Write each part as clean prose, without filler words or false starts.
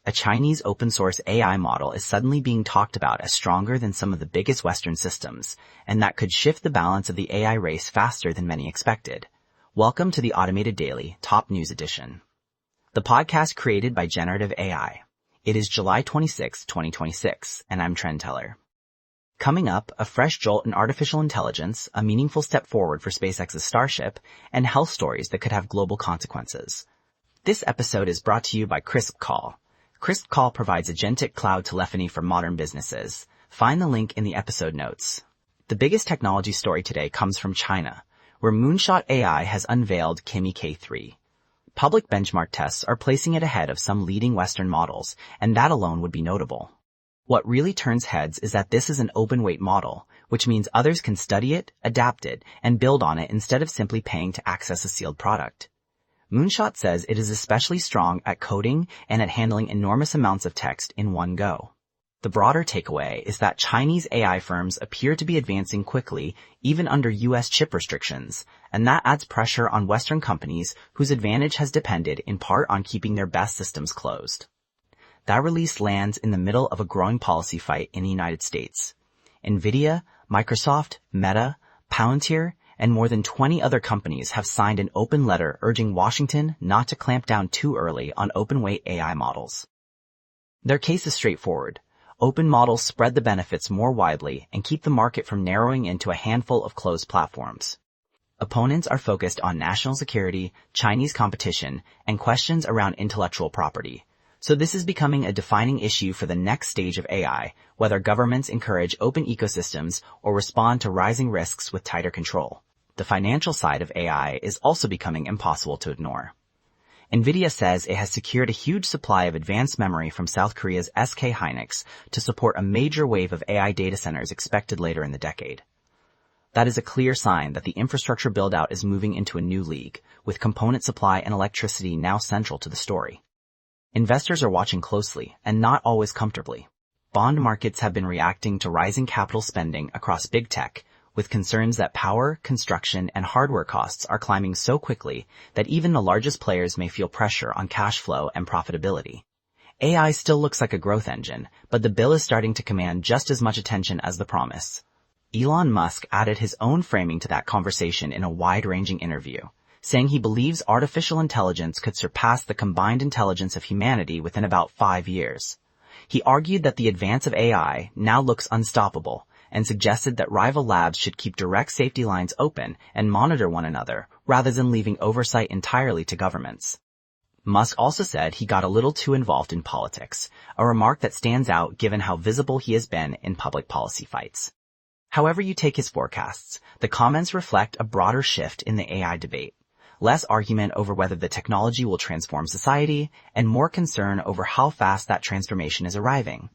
A Chinese open-source AI model is suddenly being talked about as stronger than some of the biggest Western systems, and that could shift the balance of the AI race faster than many expected. Welcome to the Automated Daily Top News Edition, the podcast created by Generative AI. It is July 26, 2026, and I'm Trend Teller. Coming up, a fresh jolt in artificial intelligence, a meaningful step forward for SpaceX's Starship, and health stories that could have global consequences. This episode is brought to you by Crisp Call. Crisp Call provides agentic cloud telephony for modern businesses. Find the link in the episode notes. The biggest technology story today comes from China, where Moonshot AI has unveiled Kimi K3. Public benchmark tests are placing it ahead of some leading Western models, and that alone would be notable. What really turns heads is that this is an open-weight model, which means others can study it, adapt it, and build on it instead of simply paying to access a sealed product. Moonshot says it is especially strong at coding and at handling enormous amounts of text in one go. The broader takeaway is that Chinese AI firms appear to be advancing quickly, even under U.S. chip restrictions, and that adds pressure on Western companies whose advantage has depended in part on keeping their best systems closed. That release lands in the middle of a growing policy fight in the United States. Nvidia, Microsoft, Meta, Palantir, and more than 20 other companies have signed an open letter urging Washington not to clamp down too early on open-weight AI models. Their case is straightforward. Open models spread the benefits more widely and keep the market from narrowing into a handful of closed platforms. Opponents are focused on national security, Chinese competition, and questions around intellectual property. So this is becoming a defining issue for the next stage of AI, whether governments encourage open ecosystems or respond to rising risks with tighter control. The financial side of AI is also becoming impossible to ignore. Nvidia says it has secured a huge supply of advanced memory from South Korea's SK Hynix to support a major wave of AI data centers expected later in the decade. That is a clear sign that the infrastructure build-out is moving into a new league, with component supply and electricity now central to the story. Investors are watching closely, and not always comfortably. Bond markets have been reacting to rising capital spending across big tech, with concerns that power, construction, and hardware costs are climbing so quickly that even the largest players may feel pressure on cash flow and profitability. AI still looks like a growth engine, but the bill is starting to command just as much attention as the promise. Elon Musk added his own framing to that conversation in a wide-ranging interview, saying he believes artificial intelligence could surpass the combined intelligence of humanity within about 5 years. He argued that the advance of AI now looks unstoppable, and suggested that rival labs should keep direct safety lines open and monitor one another rather than leaving oversight entirely to governments. Musk also said he got a little too involved in politics, a remark that stands out given how visible he has been in public policy fights. However you take his forecasts, the comments reflect a broader shift in the AI debate. Less argument over whether the technology will transform society, and more concern over how fast that transformation is arriving.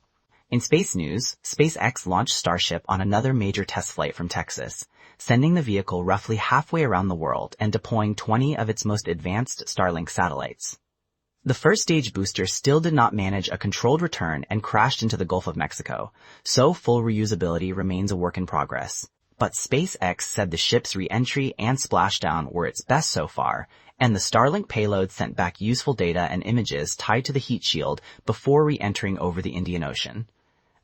In space news, SpaceX launched Starship on another major test flight from Texas, sending the vehicle roughly halfway around the world and deploying 20 of its most advanced Starlink satellites. The first stage booster still did not manage a controlled return and crashed into the Gulf of Mexico, so full reusability remains a work in progress. But SpaceX said the ship's re-entry and splashdown were its best so far, and the Starlink payload sent back useful data and images tied to the heat shield before re-entering over the Indian Ocean.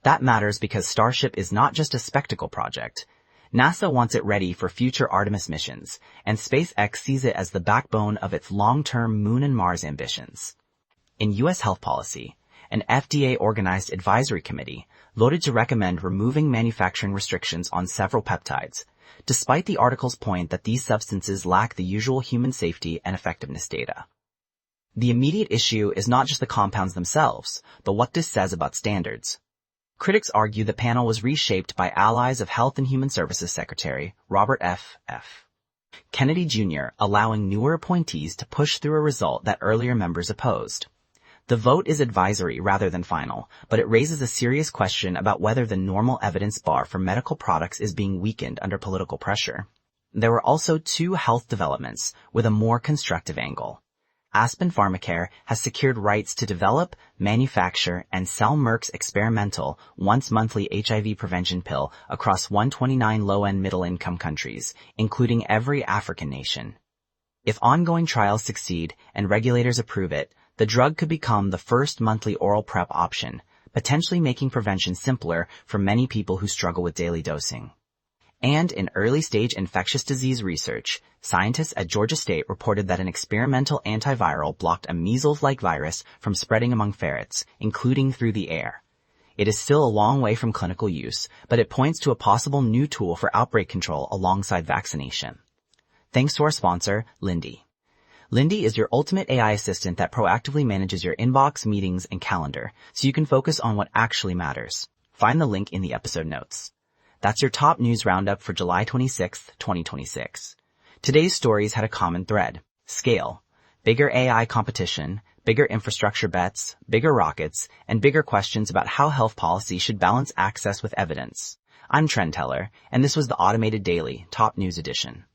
That matters because Starship is not just a spectacle project. NASA wants it ready for future Artemis missions, and SpaceX sees it as the backbone of its long-term Moon and Mars ambitions. In U.S. health policy, an FDA-organized advisory committee voted to recommend removing manufacturing restrictions on several peptides, despite the article's point that these substances lack the usual human safety and effectiveness data. The immediate issue is not just the compounds themselves, but what this says about standards. Critics argue the panel was reshaped by allies of Health and Human Services Secretary Robert F. Kennedy Jr., allowing newer appointees to push through a result that earlier members opposed. The vote is advisory rather than final, but it raises a serious question about whether the normal evidence bar for medical products is being weakened under political pressure. There were also 2 health developments with a more constructive angle. Aspen Pharmacare has secured rights to develop, manufacture, and sell Merck's experimental once-monthly HIV prevention pill across 129 low-and middle-income countries, including every African nation. If ongoing trials succeed and regulators approve it, The drug could become the first monthly oral PrEP option, potentially making prevention simpler for many people who struggle with daily dosing. And in early-stage infectious disease research, scientists at Georgia State reported that an experimental antiviral blocked a measles-like virus from spreading among ferrets, including through the air. It is still a long way from clinical use, but it points to a possible new tool for outbreak control alongside vaccination. Thanks to our sponsor, Lindy. Lindy is your ultimate AI assistant that proactively manages your inbox, meetings, and calendar, so you can focus on what actually matters. Find the link in the episode notes. That's your top news roundup for July 26, 2026. Today's stories had a common thread: scale, bigger AI competition, bigger infrastructure bets, bigger rockets, and bigger questions about how health policy should balance access with evidence. I'm Trend Teller, and this was the Automated Daily Top News Edition.